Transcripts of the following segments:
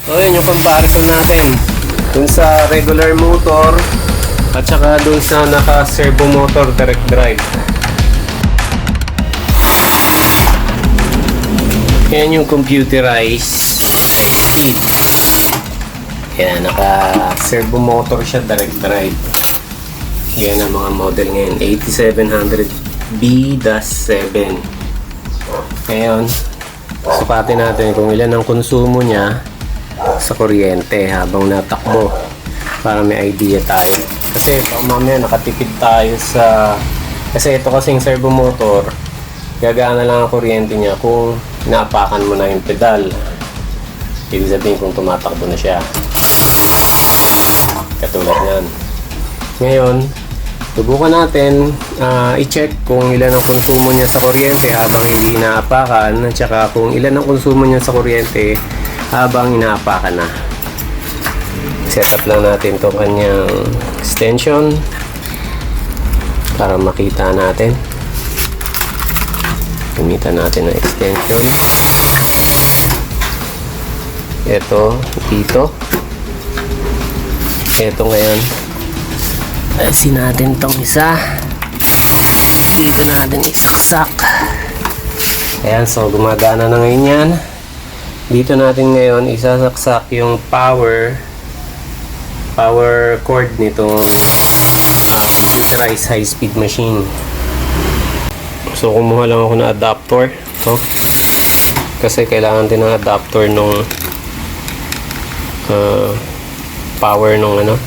So yun yung comparison natin dun sa regular motor at saka dun sa naka servo motor direct drive. Yan yung computerized speed. Yan, naka servo motor siya direct drive. Yan ang mga model ngayon, 8700B-7. Ngayon, sukatin natin kung ilan ang konsumo niya sa kuryente habang natakbo para may idea tayo. Kasi mamaya nakatipid tayo sa... Kasi ito kasing servo motor, gagana lang ang kuryente niya kung naapakan mo na yung pedal. Ibig sabihin kung tumatakbo na siya. Katulad yan. Ngayon, subukan natin i-check kung ilan ang konsumo niya sa kuryente habang hindi inaapakan at saka kung ilan ang konsumo niya sa kuryente habang inaapakan na. Set up lang natin itong kanyang extension para makita natin. Gamitan natin ng extension. Ito, dito. Ito ngayon. Ayusin natin tong isa. Dito natin isaksak. Ayan, so gumagana na ngayon yan. Dito natin ngayon isasaksak yung power cord nitong computerized high-speed machine. So kumuha lang ako ng adapter, no? Kasi kailangan din ng adapter nung power nung ano.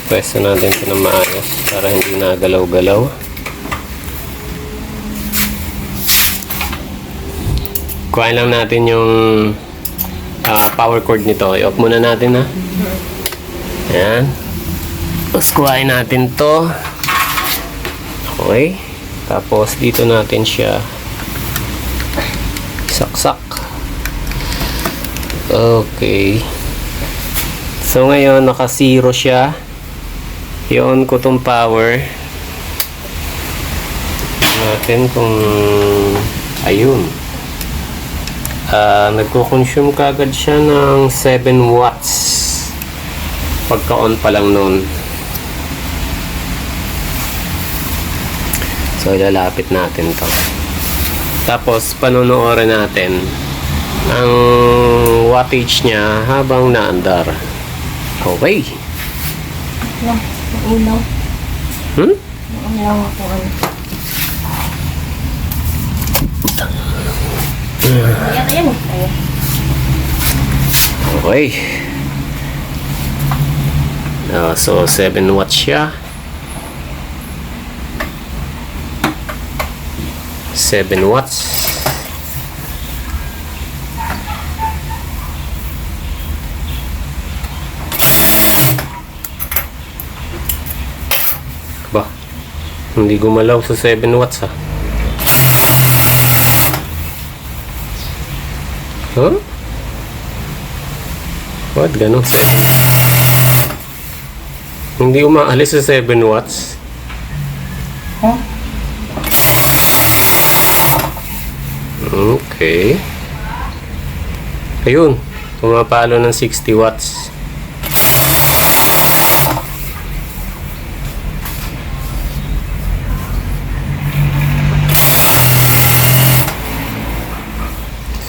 Pwesto natin ito na maayos para hindi na galaw-galaw. Kuhain lang natin yung power cord nito. I-off muna natin, ha. Ayan. Tapos kuhain natin to. Okay. Tapos dito natin siya saksak. Okay. So ngayon naka 0 siya. I-on ko tong power. Natin kung ayun. Nagko-consume kagad siya ng 7 watts pagka-on pa lang nun. So ilalapit natin to. Tapos panonoorin natin ang wattage niya habang naandar. Okay. Ilaw. Ilaw ako. Ayan. Okay. So 7 watts siya. 7 watts. Ba, hindi gumalaw sa 7 watts, ha. Huh? What? Ganun 7? Hindi umaalis sa 7 watts. Huh? Okay. Ayun, pumapalo ng 60 watts.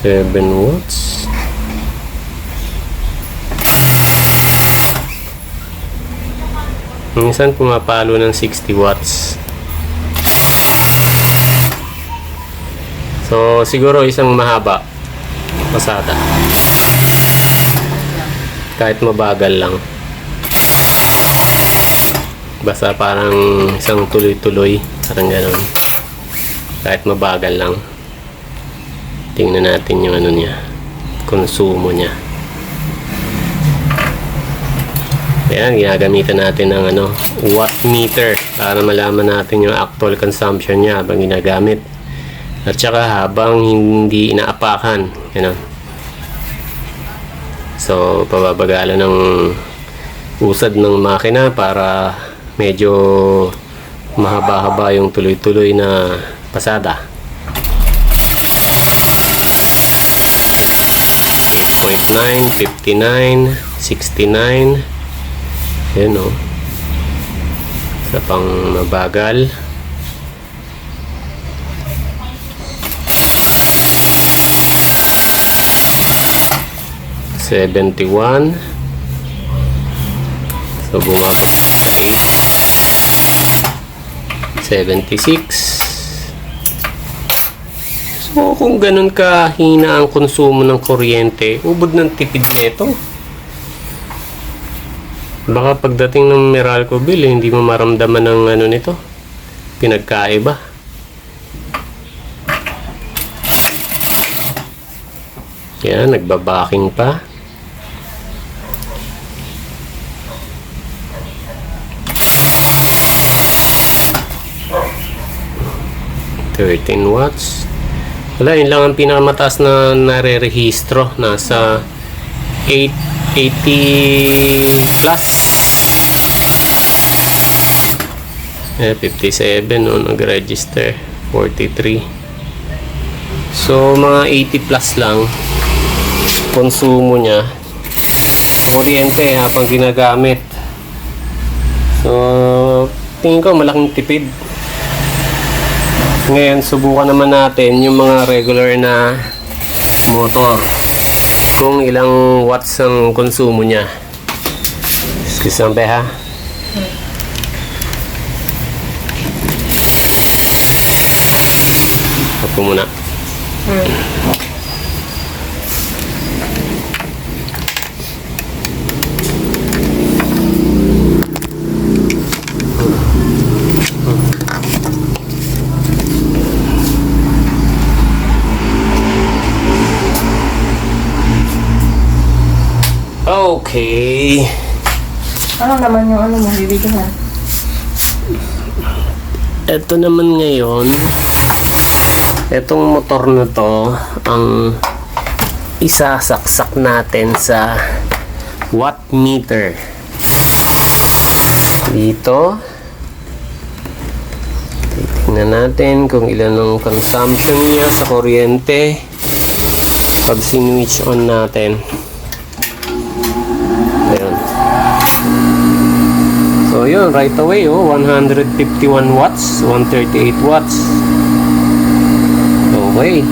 Seven watts. Minsan pumapalo ng 60 watts. So siguro isang mahaba pasada. Kahit mabagal lang. Basta parang isang tuloy-tuloy, parang gano'n. Kahit mabagal lang. Tingnan natin yung ano niya, konsumo niya. Ayan, ginagamitan natin ng ano, watt meter para malaman natin yung actual consumption niya habang ginagamit. At saka habang hindi inaapakan, gano'n. So, pababagalan ng usad ng makina para medyo mahaba-haba yung tuloy-tuloy na pasada. 59, 69. Yan o. Sa pang mabagal. ₱71. So, bumabot sa 76. So, kung ganun kahina ang konsumo ng kuryente, ubod ng tipid nito. Baka pagdating ng Meralco bill, hindi mo maramdaman ng ano nito, pinagkaiba. Yan, nagbabaking pa. $13 watts. Wala, yun lang ang pinakamataas na nare-rehistro. Nasa 80 plus. 57 no, nag-register. 43. So, mga 80 plus lang konsumo niya. Kuryente habang ginagamit. So, tingin ko malaking tipid. Ngayon, subukan naman natin yung mga regular na motor. Kung ilang watts ang konsumo niya. Excuse me, ha? Ako muna. Okay. Ano naman yung ano mo, bibigahan? Ito naman ngayon, itong motor na to, ang isasaksak natin sa watt meter. Dito. Titingnan natin kung ilan ang consumption niya sa kuryente pag sinwitch on natin. Ayan. So yun, right away 151 watts, 138 watts. Okay.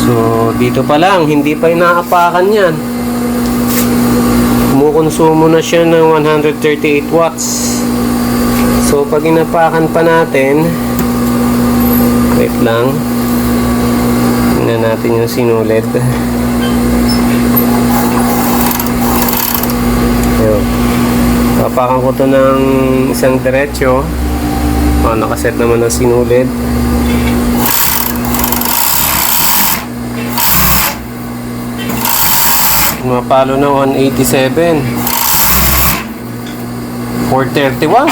So dito pa lang, hindi pa inaapakan yan. Kumukonsumo na siya ng 138 watts. So pag inapakan pa natin, wait lang, tingnan natin yung sinulit. Ayun. Papakan ko to ng isang diretsyo. Nakaset naman ng sinulid. Mapalo na 187. 431.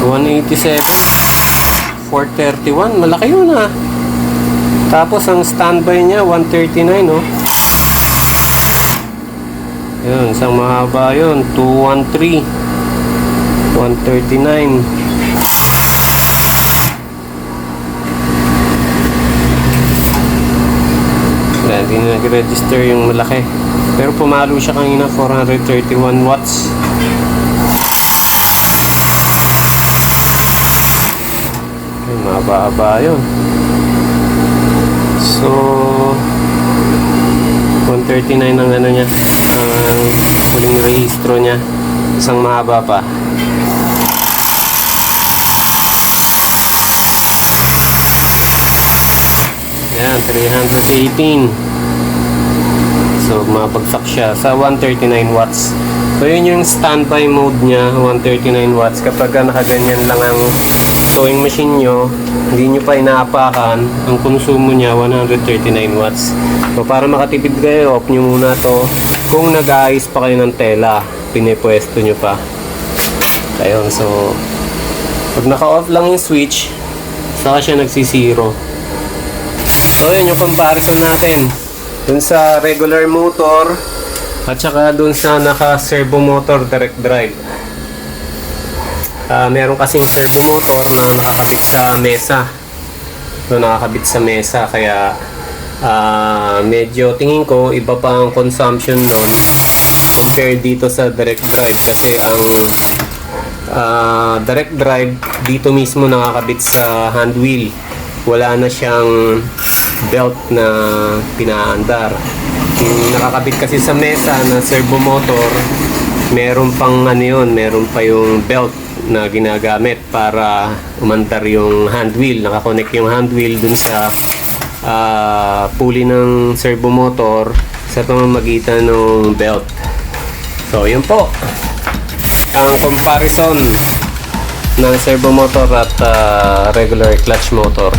187. 431. Malaki yun ah. Tapos ang standby niya 139 no. Yun, isang mahaba yun, 213. 139. Hindi na nag-register yung malaki. Pero pumalo siya kanina 431 watts. Yun, mahaba-haba yun. So 139 ang ano niya, ang huling rehistro niya, isang mahaba pa. Yan, 318. So mabagsak siya sa 139 watts. So yun yung standby mode niya, 139 watts. Kapag nakaganyan lang ang sewing machine nyo, hindi nyo pa inaapakan, ang konsumo niya 139 watts. So para makatipid kayo, off nyo muna to. Kung nag-aayos pa kayo ng tela, pinipwesto nyo pa. Ayun, so pag naka-off lang yung switch, saka siya nagsisiro. So yun yung comparison natin dun sa regular motor at saka dun sa naka-servo motor direct drive. Meron kasing servo motor na nakakabit sa mesa. So nakakabit sa mesa kaya medyo tingin ko iba pa ang consumption nun compared dito sa direct drive kasi ang direct drive dito mismo nakakabit sa hand wheel. Wala na siyang belt na pinaandar. Yung nakakabit kasi sa mesa na servo motor, meron pang ano yun, meron pa yung belt na ginagamit para umandar yung hand wheel. Nakakonect yung hand wheel dun sa pulley ng servo motor sa pamamagitan ng belt. So yun po ang comparison ng servo motor at regular clutch motor.